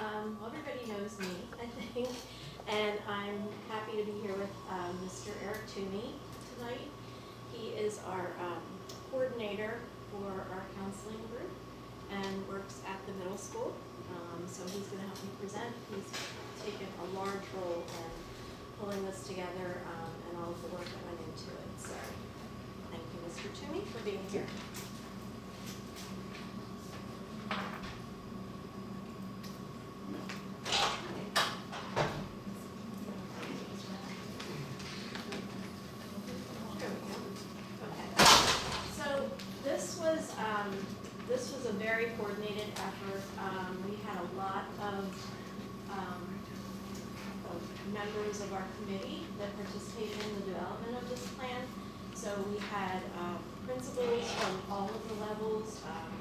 Well, everybody knows me, I think, and I'm happy to be here with Mr. Eric Toomey tonight. He is our coordinator for our counseling group and works at the middle school. So he's going to help me present. He's taken a large role in pulling this together and all of the work that went into it. So thank you, Mr. Toomey, for being here. This was a very coordinated effort. We had a lot of members of our committee that participated in the development of this plan. So we had principals from all of the levels,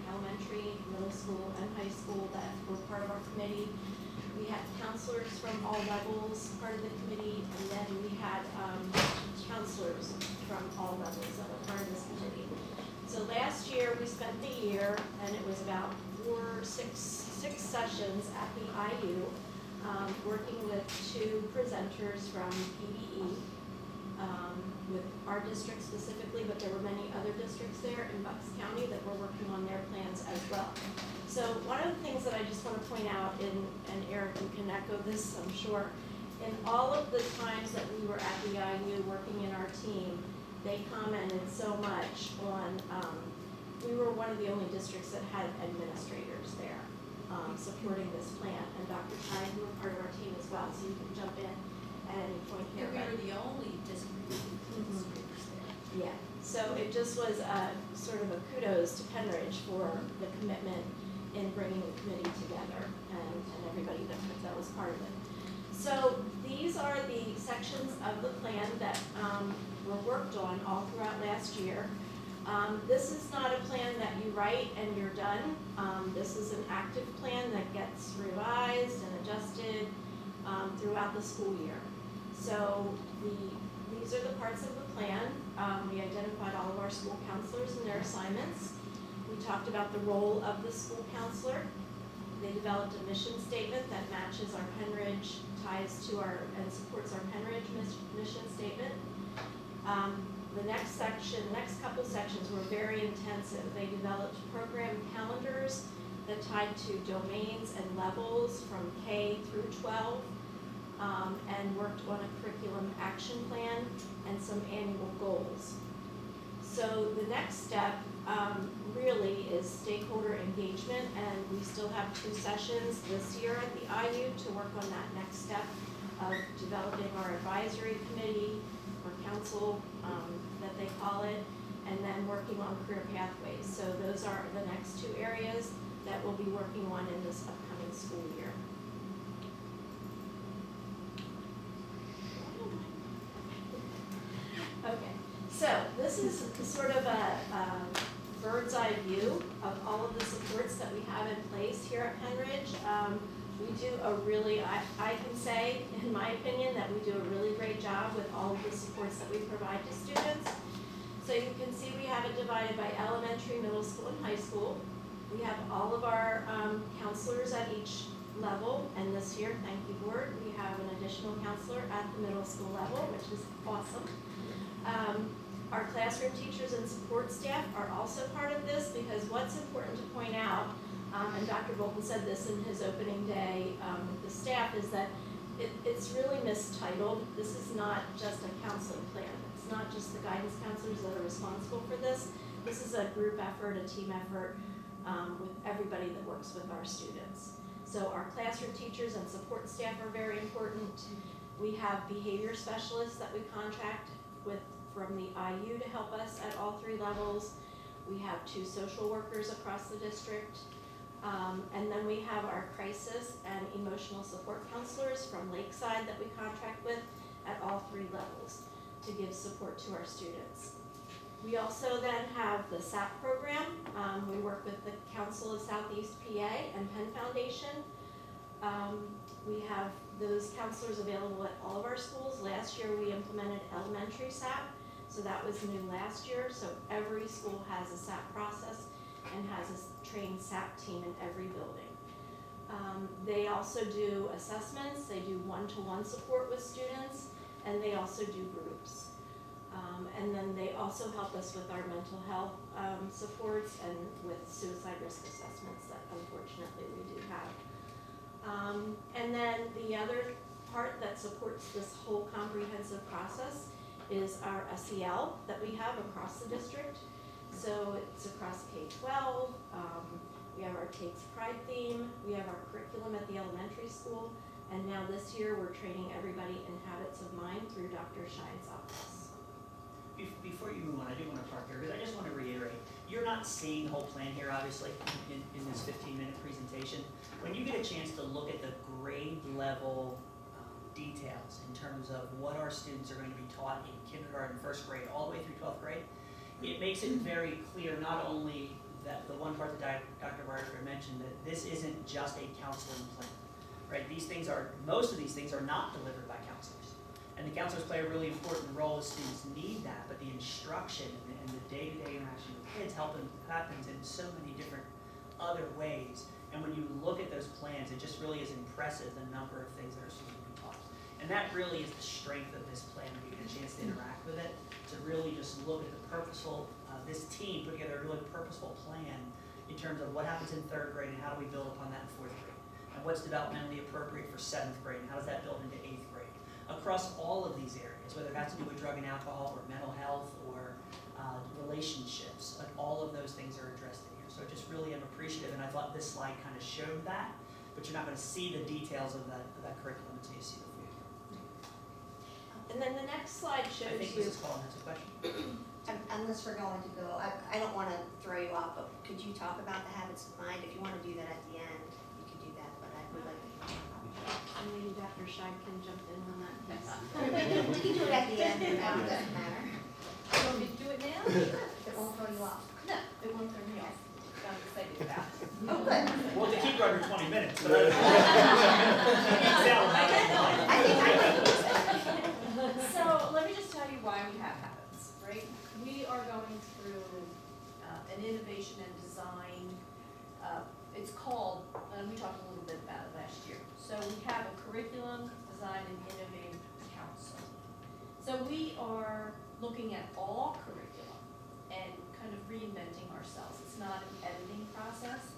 elementary, middle school, and high school that were part of our committee. We had counselors from all levels part of the committee, and then we had counselors from all levels that were part of this committee. So last year we spent the year, and it was about six sessions at the IU, working with two presenters from PBE, with our district specifically, but there were many other districts there in Bucks County that were working on their plans as well. So one of the things that I just want to point out, and Eric, you can echo this, I'm sure, in all of the times that we were at the IU working in our team, they commented so much on, we were one of the only districts that had administrators there supporting this plan, and Dr. Ty, you were part of our team as well, so you can jump in at any point here. We were the only district with administrators there. Yeah, so it just was sort of a kudos to Penridge for the commitment in bringing the committee together and everybody that was part of it. So these are the sections of the plan that were worked on all throughout last year. This is not a plan that you write and you're done. This is an active plan that gets revised and adjusted throughout the school year. So these are the parts of the plan. We identified all of our school counselors and their assignments. We talked about the role of the school counselor. They developed a mission statement that matches our Penridge, ties to our, and supports our Penridge mission statement. The next couple sections were very intensive. They developed program calendars that tied to domains and levels from K through 12, and worked on a curriculum action plan and some annual goals. So the next step really is stakeholder engagement, and we still have 2 sessions this year at the IU to work on that next step of developing our advisory committee or council that they call it, and then working on career pathways. So those are the next 2 areas that we'll be working on in this upcoming school year. Okay, so this is sort of a bird's eye view of all of the supports that we have in place here at Penridge. We do a really, I can say, in my opinion, that we do a really great job with all of the supports that we provide to students. So you can see we have it divided by elementary, middle school, and high school. We have all of our counselors at each level, and this year, thank you board, we have an additional counselor at the middle school level, which is awesome. Our classroom teachers and support staff are also part of this, because what's important to point out, and Dr. Bolton said this in his opening day with the staff, is that it's really mistitled. This is not just a counseling plan. It's not just the guidance counselors that are responsible for this. This is a group effort, a team effort with everybody that works with our students. So our classroom teachers and support staff are very important. We have behavior specialists that we contract with from the IU to help us at all 3 levels. We have 2 social workers across the district. And then we have our crisis and emotional support counselors from Lakeside that we contract with at all 3 levels to give support to our students. We also then have the SAP program. We work with the Council of Southeast PA and Penn Foundation. We have those counselors available at all of our schools. Last year we implemented elementary SAP, so that was new last year. So every school has a SAP process and has a trained SAP team in every building. They also do assessments, they do one-to-one support with students, and they also do groups. And then they also help us with our mental health supports and with suicide risk assessments that unfortunately we do have. And then the other part that supports this whole comprehensive process is our SEL that we have across the district. So it's across K-12, we have our Takes Pride theme, we have our curriculum at the elementary school, and now this year we're training everybody in habits of mind through Dr. Shine's office. Before you move on, I do want to park here, because I just want to reiterate, you're not seeing the whole plan here, obviously, in this 15-minute presentation. When you get a chance to look at the grade level details in terms of what our students are going to be taught in kindergarten, first grade, all the way through 12th grade, it makes it very clear not only that the one part that Dr. Barker mentioned, that this isn't just a counseling plan, right? Most of these things are not delivered by counselors. And the counselors play a really important role as students need that, but the instruction and the day-to-day interaction with kids happens in so many different other ways. And when you look at those plans, it just really is impressive the number of things that are students being taught. And that really is the strength of this plan, when you get a chance to interact with it, to really just look at the purposeful, this team put together a really purposeful plan in terms of what happens in 3rd grade and how do we build upon that in 4th grade. And what's developmentally appropriate for 7th grade and how does that build into 8th grade. Across all of these areas, whether it has to do with drug and alcohol or mental health or relationships, but all of those things are addressed in here. So I just really am appreciative, and I thought this slide kind of showed that, but you're not going to see the details of that curriculum until you see the food. And then the next slide shows I think you. Mrs. Collin has a question. Unless we're going to go, I don't want to throw you off, but could you talk about the habits of mind? If you want to do that at the end, you can do that, but I would like to talk about that. And maybe Dr. Shine can jump in on that piece. We can do it at the end, it doesn't matter. You want me to do it now? It won't throw you off. No, it won't throw me off. I'm excited about it. Oh, good. Well, to keep her under 20 minutes, but I think I might do So let me just tell you why we have habits, right? We are going through an innovation and design, it's called, we talked a little bit about it last year. So we have a curriculum, design, and innovative council. So we are looking at all curriculum and kind of reinventing ourselves. It's not an editing process.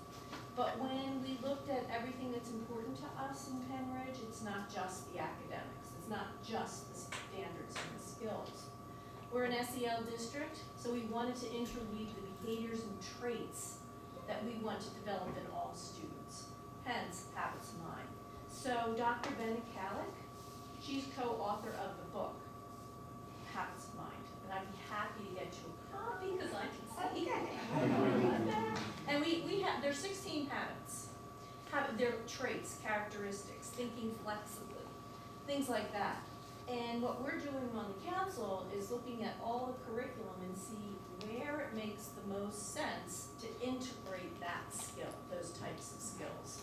But when we looked at everything that's important to us in Penridge, it's not just the academics. It's not just the standards and the skills. We're an SEL district, so we wanted to interweave the behaviors and traits that we want to develop in all students, hence habits of mind. So Dr. Bennett Kalick, she's co-author of the book, Habits of Mind. And I'd be happy to get you a copy because I can see it. And we have, there's 16 habits. They're traits, characteristics, thinking flexibly, things like that. And what we're doing on the council is looking at all the curriculum and see where it makes the most sense to integrate that skill, those types of skills.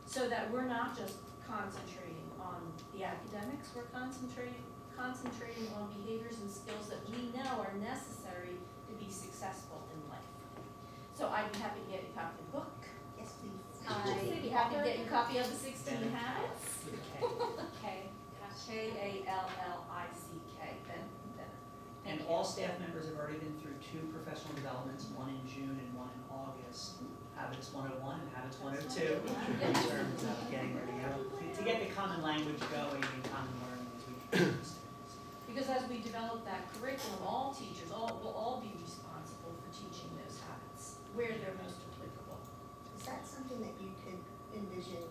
So that we're not just concentrating on the academics, we're concentrating on behaviors and skills that we know are necessary to be successful in life. So I'd be happy to get you a copy of the book. Yes, please. I'd be happy to get you a copy of the 16 habits. Okay. K-A-L-L-I-C-K, Ben. And all staff members have already been through 2 professional developments, one in June and one in August. Habits 101 and Habits 102, in terms of getting ready to get the common language going and common learning as we teach students. Because as we develop that curriculum, all teachers will all be responsible for teaching those habits, where they're most applicable. Is that something that you could envision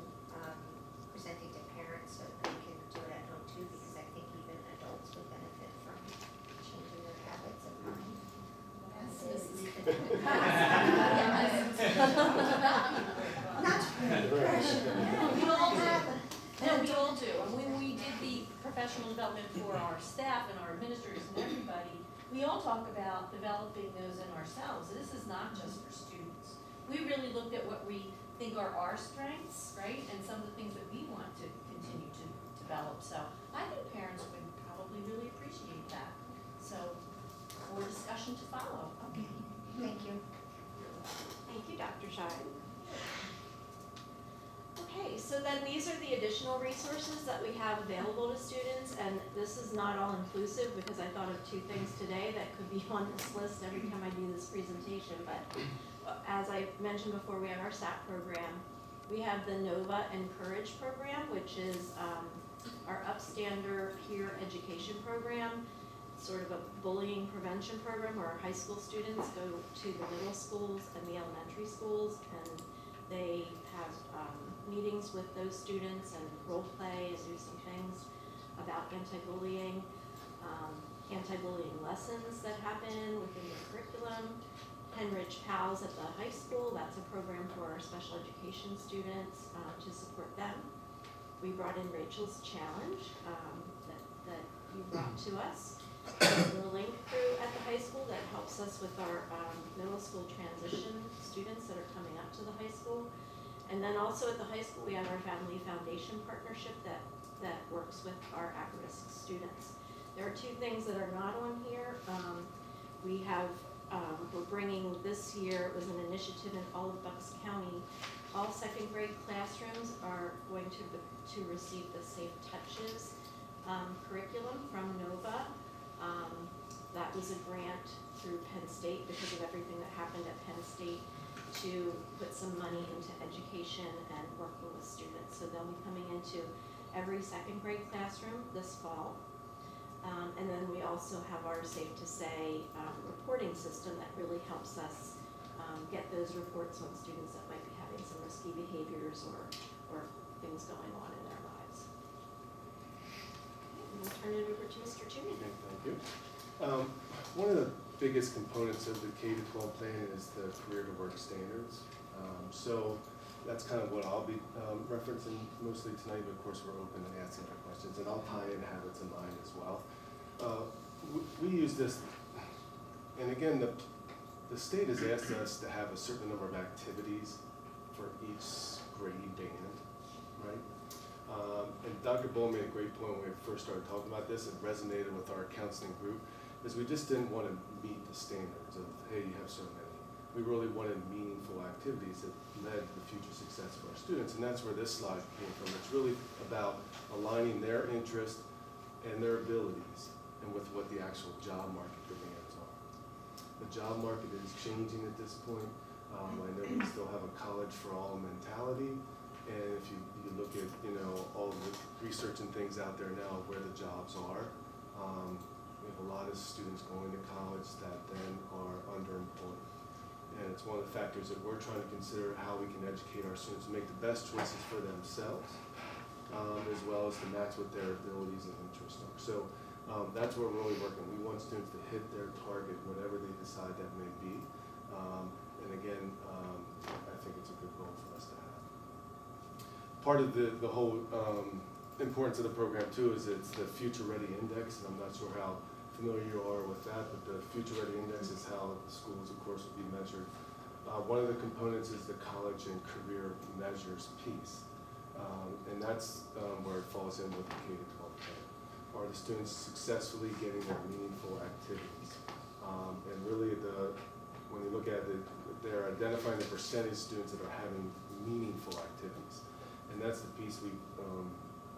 presenting to parents so that they can do it at home too? Because I think even adults would benefit from changing their habits of mind. Not to put any pressure. We all do. No, we all do. And when we did the professional development for our staff and our administrators and everybody, we all talk about developing those in ourselves. This is not just for students. We really looked at what we think are our strengths, right? And some of the things that we want to continue to develop. So I think parents would probably really appreciate that. So more discussion to follow. Okay, thank you. Thank you, Dr. Shine. Okay, So then these are the additional resources that we have available to students, and this is not all inclusive because I thought of two things today that could be on this list every time I do this presentation, but as I mentioned before, we have our SAP program. We have the NOVA Encourage program, which is our upstander peer education program, sort of a bullying prevention program where our high school students go to the middle schools and the elementary schools, and they have meetings with those students and role play and do some things about anti-bullying lessons that happen within the curriculum. Henrich PALS at the high school, that's a program for our special education students to support them. We brought in Rachel's Challenge that you brought to us. The link crew at the high school that helps us with our middle school transition students that are coming up to the high school. And then also at the high school, we have our Family Foundation partnership that works with our at-risk students. There are two things that are not on here. We have, we're bringing this year, it was an initiative in all of Bucks County. All second grade classrooms are going to receive the Safe Touches curriculum from NOVA. That was a grant through Penn State because of everything that happened at Penn State to put some money into education and working with students. So they'll be coming into every second grade classroom this fall. And then we also have our Safe to Say reporting system that really helps us get those reports on students that might be having some risky behaviors or things going on in their lives. And we'll turn it over to Mr. Toomey. Okay, thank you. One of the biggest components of the K-12 plan is the career to work standards. So that's kind of what I'll be referencing mostly tonight, but of course we're open to answering your questions, and I'll tie in habits in mind as well. We use this, and again, the state has asked us to have a certain number of activities for each grade band, right? And Dr. Bull made a great point when we first started talking about this. It resonated with our counseling group, is we just didn't want to meet the standards of, hey, you have so many. We really wanted meaningful activities that led to the future success of our students, and that's where this slide came from. It's really about aligning their interest and their abilities and with what the actual job market demands are. The job market is changing at this point. I know we still have a college for all mentality, and if you look at all the research and things out there now where the jobs are, we have a lot of students going to college that then are underemployed. And it's one of the factors that we're trying to consider how we can educate our students to make the best choices for themselves, as well as to match what their abilities and interests are. So that's where we're really working. We want students to hit their target, whatever they decide that may be. And again, I think it's a good goal for us to have. Part of the whole importance of the program too is it's the Future Ready Index, and I'm not sure how familiar you are with that, but the Future Ready Index is how the schools, of course, will be measured. One of the components is the college and career measures piece, and that's where it falls in with the K-12 plan. Are the students successfully getting their meaningful activities? And really, when you look at it, they're identifying the percentage of students that are having meaningful activities, and that's the piece we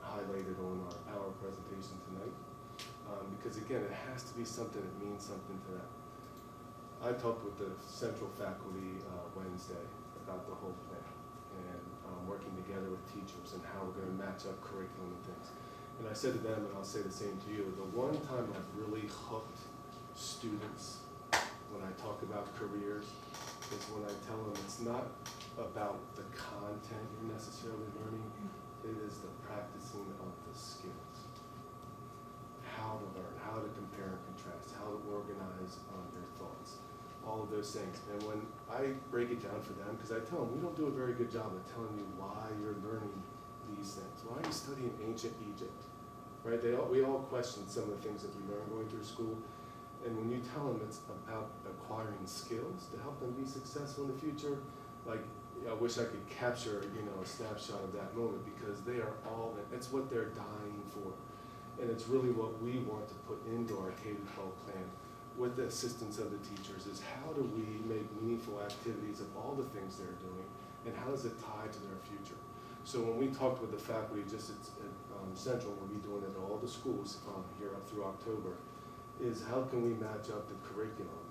highlighted on our presentation tonight. Because again, it has to be something that means something to them. I talked with the central faculty Wednesday about the whole plan and working together with teachers and how we're going to match up curriculum and things. And I said to them, and I'll say the same to you, the one time I've really hooked students when I talk about careers is when I tell them it's not about the content you're necessarily learning, it is the practicing of the skills. How to learn, how to compare and contrast, how to organize their thoughts, all of those things. And when I break it down for them, because I tell them, we don't do a very good job of telling you why you're learning these things. Why are you studying ancient Egypt? Right? We all question some of the things that we learn going through school. And when you tell them it's about acquiring skills to help them be successful in the future, like, I wish I could capture, a snapshot of that moment, because they are all, it's what they're dying for. And it's really what we want to put into our K-12 plan with the assistance of the teachers is how do we make meaningful activities of all the things they're doing, and how does it tie to their future? So when we talked with the faculty just at Central, we'll be doing it at all the schools here up through October, is how can we match up the curriculum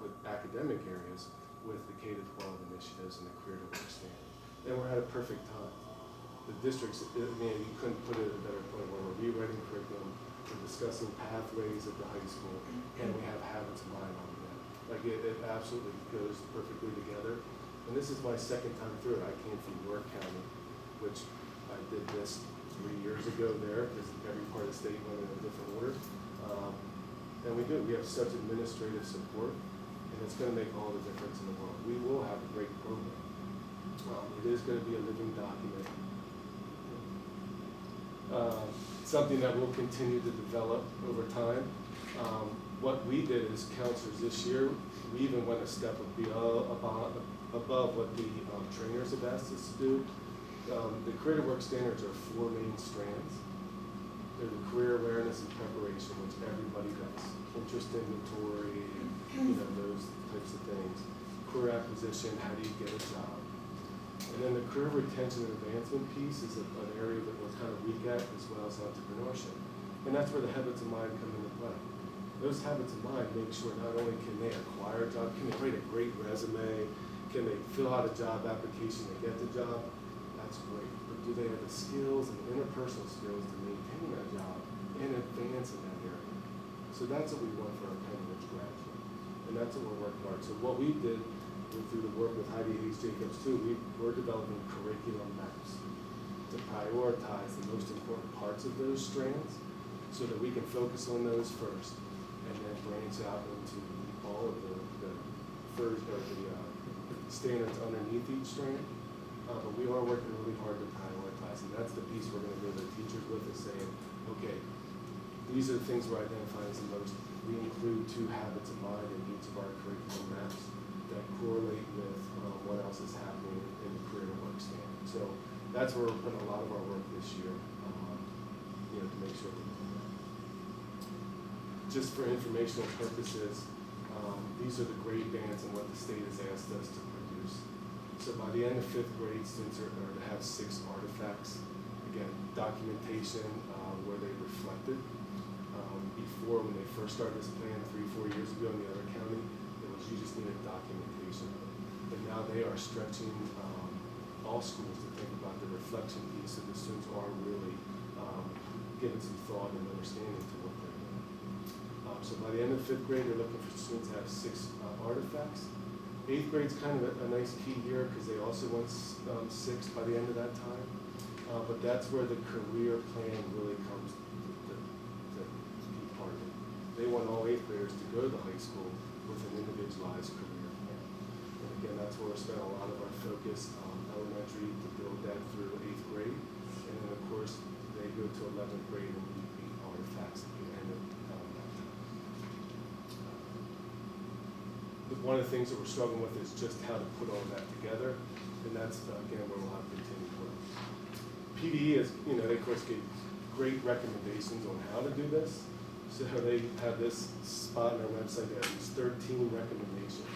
with academic areas with the K-12 initiatives and the Career to Work standard. And we're at a perfect time. The districts, you couldn't put it at a better point where we're rewriting curriculum, we're discussing pathways at the high school, and we have habits of mind on that. Like it absolutely goes perfectly together. And this is my second time through it. I came from York County, which I did this 3 years ago there, because every part of the state went in a different order. And we have such administrative support, and it's gonna make all the difference in the world. We will have a great program. It is gonna be a living document. Something that we'll continue to develop over time. What we did as counselors this year, we even went a step above what the trainers have asked us to do. The Career to Work standards are 4 main strands. They're the career awareness and preparation, which everybody does. Interest inventory, those types of things. Career acquisition, how do you get a job? And then the career retention and advancement piece is an area that we're kind of weak at, as well as entrepreneurship. And that's where the habits of mind come into play. Those habits of mind make sure not only can they acquire a job, can they write a great resume, can they fill out a job application to get the job? That's great. But do they have the skills and interpersonal skills to maintain that job and advance in that area? So that's what we want for our Penn Ridge graduate. And that's what we're working hard. So what we did through the work with Heidi Hayes Jacobs too, we're developing curriculum maps to prioritize the most important parts of those strands so that we can focus on those first and then branch out into all of the standards underneath each strand. But we are working really hard to prioritize, and that's the piece we're going to go to the teachers with, is saying, okay, these are the things we're identifying as the most. We include 2 habits of mind in each of our curriculum maps that correlate with what else is happening in the Career to Work standard. So that's where we're putting a lot of our work this year, to make sure we're doing that. Just for informational purposes, these are the grade bands and what the state has asked us to produce. So by the end of 5th grade, students are to have 6 artifacts. Again, documentation where they reflected. Before, when they first started this plan 3-4 years ago in the other county, you just needed documentation. But now they are stretching all schools to think about the reflection piece, so the students are really giving some thought and understanding to what they're doing. So by the end of 5th grade, they're looking for students to have 6 artifacts. 8th grade's kind of a nice key year because they also want 6 by the end of that time. But that's where the career plan really comes to be part of it. They want all 8th graders to go to the high school with an individualized career plan. And again, that's where we're spending a lot of our focus elementary to build that through 8th grade. And then of course, they go to 11th grade and we meet artifacts at the end of that time. One of the things that we're struggling with is just how to put all that together. And that's, again, where we'll have continued work. PDE is, they of course gave great recommendations on how to do this. So they have this spot on their website that has 13 recommendations.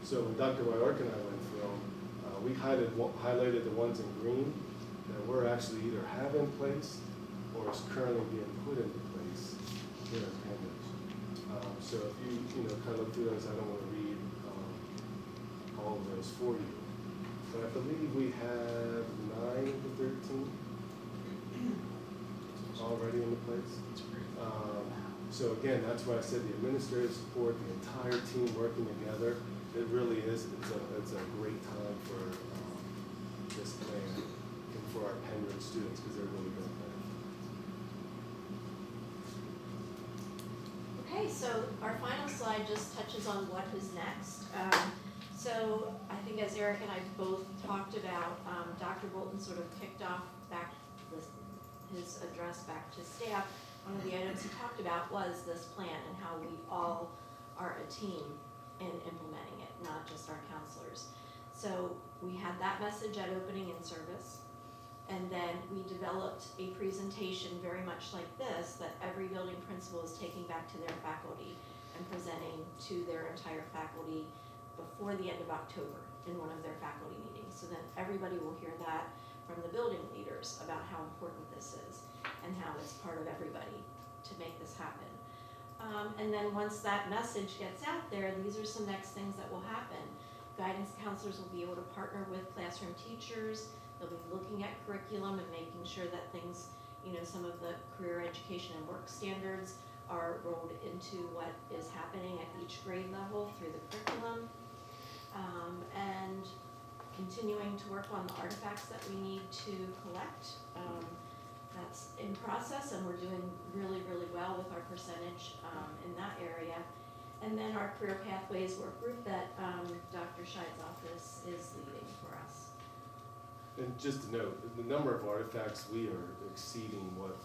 So when Dr. Wyark and I went through them, we highlighted the ones in green that we're actually either have in place or is currently being put into place here at Penn Ridge. So if you kind of look through those, I don't want to read all of those for you. But I believe we have 9 of the 13 already in place. So again, that's why I said the administrative support, the entire team working together, it really is, it's a great time for this plan and for our Penn Ridge students because they're really going to benefit. Okay, so our final slide just touches on what is next. So I think as Eric and I both talked about, Dr. Bolton sort of kicked off his address back to staff. One of the items he talked about was this plan and how we all are a team in implementing it, not just our counselors. So we had that message at opening in service, and then we developed a presentation very much like this that every building principal is taking back to their faculty and presenting to their entire faculty before the end of October in one of their faculty meetings. So then everybody will hear that. leaders about how important this is and how it's part of everybody to make this happen. And then once that message gets out there, these are some next things that will happen. Guidance counselors will be able to partner with classroom teachers. They'll be looking at curriculum and making sure that things, some of the career education and work standards are rolled into what is happening at each grade level through the curriculum. And continuing to work on the artifacts that we need to collect. That's in process, and we're doing really, really well with our percentage in that area. And then our career pathways work group that Dr. Scheid's office is leading for us. And just to note, the number of artifacts, we are exceeding what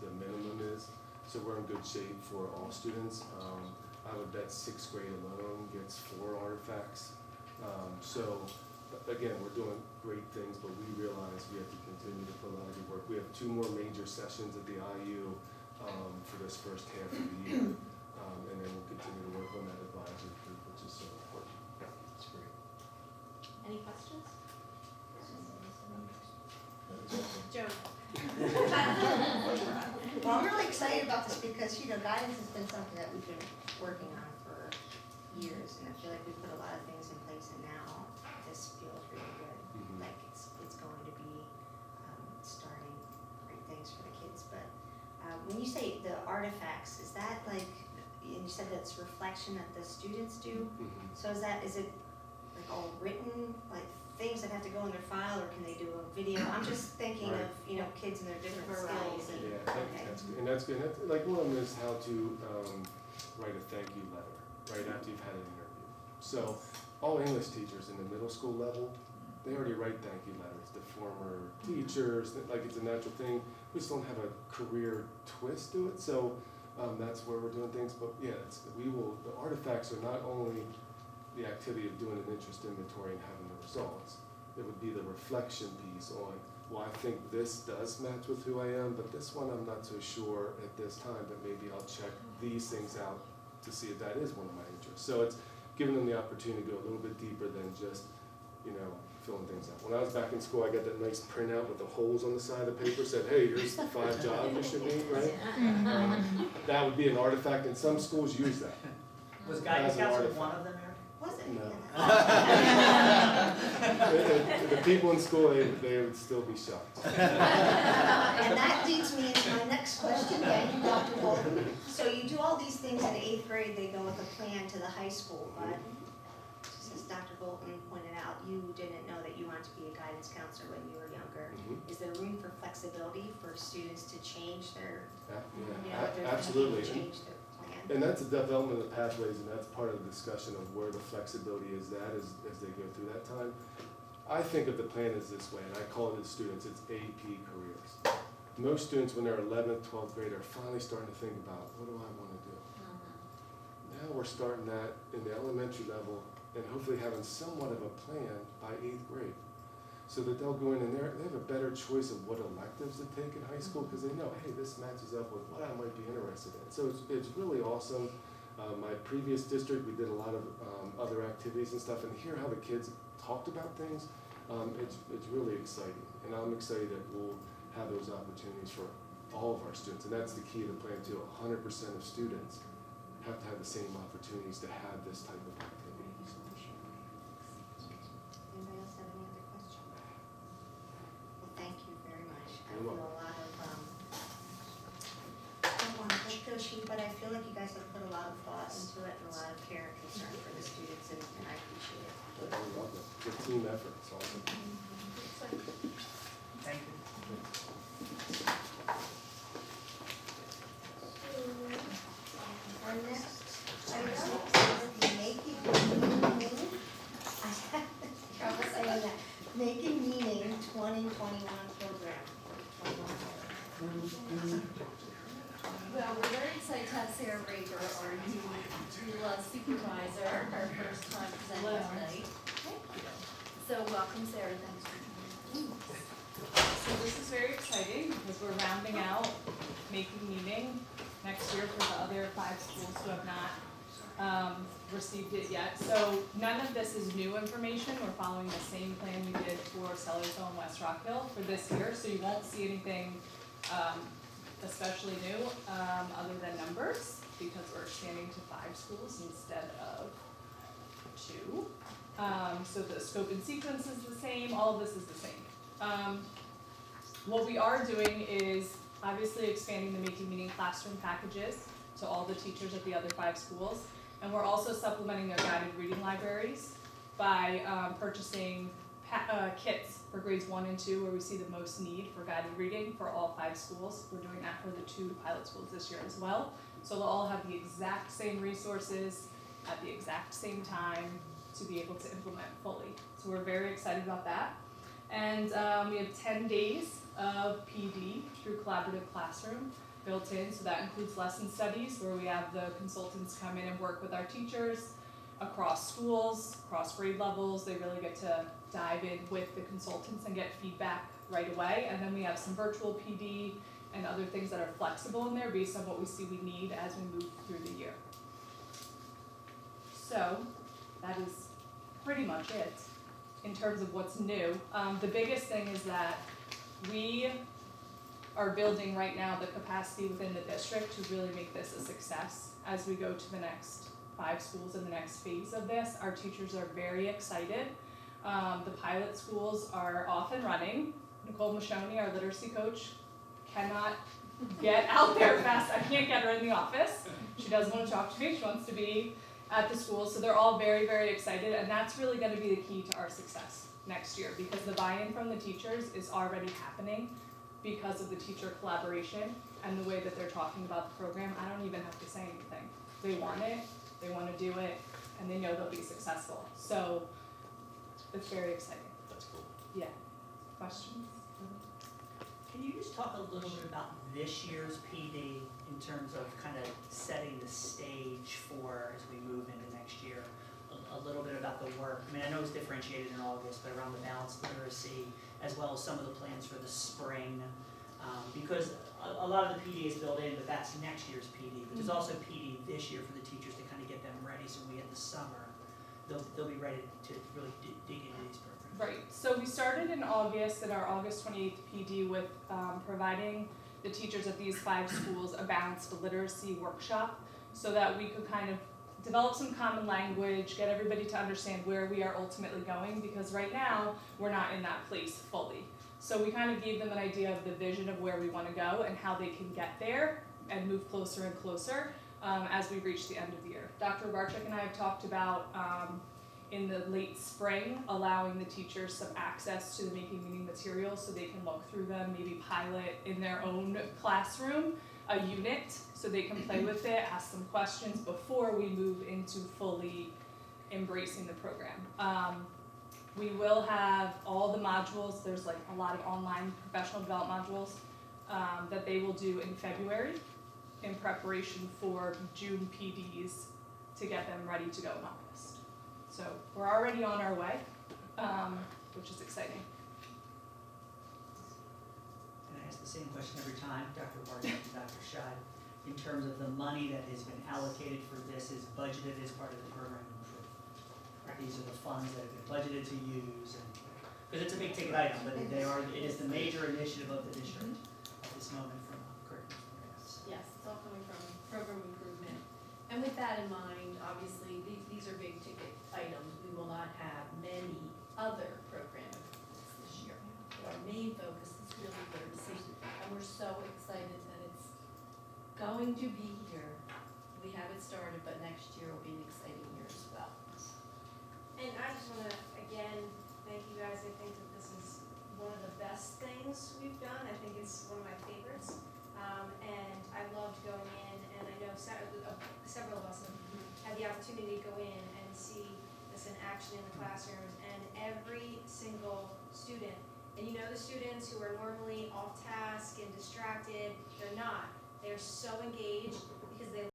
the minimum is. So we're in good shape for all students. I would bet 6th grade alone gets 4 artifacts. So again, we're doing great things, but we realize we have to continue to put a lot of good work. We have 2 more major sessions at the IU for this first half of the year. And then we'll continue to work on that advisory group, which is so important. That's great. Any questions? Joe. Well, I'm really excited about this because, guidance has been something that we've been working on for years, and I feel like we put a lot of things in place, and now this feels really good. Mhm. Like it's going to be starting great things for the kids. But when you say the artifacts, is that like, and you said that's reflection that the students do? Mhm. So is it like all written, like things that have to go in their file, or can they do a video? I'm just thinking Right. of, kids and their different Verbal. skills and, Yeah, okay. that's good. And that's good. Like one of them is how to write a thank you letter right after you've had an interview. So all English teachers in the middle school level, they already write thank you letters to former teachers, like it's a natural thing. We just don't have a career twist to it, so that's where we're doing things. But yeah, the artifacts are not only the activity of doing an interest inventory and having the results, it would be the reflection piece on, well, I think this does match with who I am, but this one I'm not so sure at this time, but maybe I'll check these things out to see if that is one of my interests. So it's giving them the opportunity to go a little bit deeper than just, filling things out. When I was back in school, I got that nice printout with the holes on the side of the paper, said, hey, here's the 5 jobs you should need, right? That would be an artifact, and some schools use that. Was guidance As an counselor artifact. one of them, Eric? Was it? No. Yeah. The people in school, they would still be shocked. And that leads me into my next question, thank you, Dr. Bolton. So you do all these things in 8th grade, they go with a plan to the high school, but just as Dr. Bolton pointed out, you didn't know that you wanted to be a guidance counselor when you were younger. Mhm. Is there room for flexibility for students to change their, Yeah, absolutely. change their plan? And that's the development of pathways, and that's part of the discussion of where the flexibility is at as they go through that time. I think of the plan as this way, and I call it to students, it's AP careers. Most students, when they're 11th, 12th grade, are finally starting to think about, what do I want to do? Now we're starting that in the elementary level, and hopefully having somewhat of a plan by 8th grade. So that they'll go in and they have a better choice of what electives to take in high school, because they know, hey, this matches up with what I might be interested in. So it's really awesome. My previous district, we did a lot of other activities and stuff, and hear how the kids talked about things, it's really exciting. And I'm excited that we'll have those opportunities for all of our students. And that's the key to the plan too. 100% of students have to have the same opportunities to have this type of activity. Anybody else have any other questions? Well, thank you very much. I You're feel welcome. a lot of, I don't want to thank Joshi, but I feel like you guys have put a lot of thought into it and a lot of care and concern for the students, and I appreciate it. You're welcome. It's a team effort. It's awesome. Thank you. Our next item is the Making Meaning, I have trouble saying that, Making Meaning 2021 program. Well, we're very excited to have Sarah Rager, our new supervisor, her first time presenting tonight. So welcome, Sarah, thanks for joining. So this is very exciting because we're rounding out Making Meaning next year for the other 5 schools who have not received it yet. So none of this is new information. We're following the same plan we did for Sellersville and West Rockville for this year, so you won't see anything especially new, other than numbers, because we're expanding to 5 schools instead of 2. So the scope and sequence is the same, all of this is the same. What we are doing is obviously expanding the Making Meaning classroom packages to all the teachers at the other 5 schools. And we're also supplementing their guided reading libraries by purchasing kits for grades 1 and 2, where we see the most need for guided reading for all 5 schools. We're doing that for the 2 pilot schools this year as well. So they'll all have the exact same resources at the exact same time to be able to implement fully. So we're very excited about that. And we have 10 days of PD through Collaborative Classroom built in, so that includes lesson studies where we have the consultants come in and work with our teachers across schools, across grade levels. They really get to dive in with the consultants and get feedback right away. And then we have some virtual PD and other things that are flexible in there based on what we see we need as we move through the year. So that is pretty much it in terms of what's new. The biggest thing is that we are building right now the capacity within the district to really make this a success as we go to the next 5 schools in the next phase of this. Our teachers are very excited. The pilot schools are off and running. Nicole Machoni, our literacy coach, cannot get out there fast. I can't get her in the office. She doesn't want to talk to me. She wants to be at the school. So they're all very, very excited, and that's really going to be the key to our success next year, because the buy-in from the teachers is already happening because of the teacher collaboration and the way that they're talking about the program. I don't even have to say anything. They want it, they want to do it, and they know they'll be successful. So it's very exciting. That's cool. Yeah. Questions? Can you just talk a little bit about this year's PD in terms of kind of setting the stage for as we move into next year? A little bit about the work. I mean, I know it's differentiated in August, but around the balanced literacy, as well as some of the plans for the spring. Because a lot of the PD is built in, but that's next year's PD. But there's also PD this year for the teachers to kind of get them ready, so when we get the summer, they'll be ready to really dig into these programs. Right, so we started in August, in our August 28th PD, with providing the teachers at these 5 schools a balanced literacy workshop so that we could kind of develop some common language, get everybody to understand where we are ultimately going, because right now we're not in that place fully. So we kind of gave them an idea of the vision of where we want to go and how they can get there and move closer and closer as we reach the end of the year. Dr. Barczyk and I have talked about in the late spring allowing the teachers some access to the Making Meaning materials so they can look through them, maybe pilot in their own classroom a unit so they can play with it, ask some questions before we move into fully embracing the program. We will have all the modules. There's like a lot of online professional development modules that they will do in February in preparation for June PDs to get them ready to go in August. So we're already on our way, which is exciting. And I ask the same question every time, Dr. Barczyk and Dr. Scheid, in terms of the money that has been allocated for this is budgeted as part of the program improvement. These are the funds that have been budgeted to use, and because it's a big ticket item, but it is the major initiative of the district at this moment from a curriculum. Yes, it's all coming from program improvement. And with that in mind, obviously, these are big ticket items. We will not have many other program improvements this year. But our main focus is really literacy, and we're so excited that it's going to be here. We haven't started, but next year will be an exciting year as well. And I just want to, again, thank you guys. I think that this is one of the best things we've done. I think it's one of my favorites. And I loved going in, and I know several of us have had the opportunity to go in and see this in action in the classrooms, and every single student, and you know the students who are normally off task and distracted, they're not. They're so engaged because they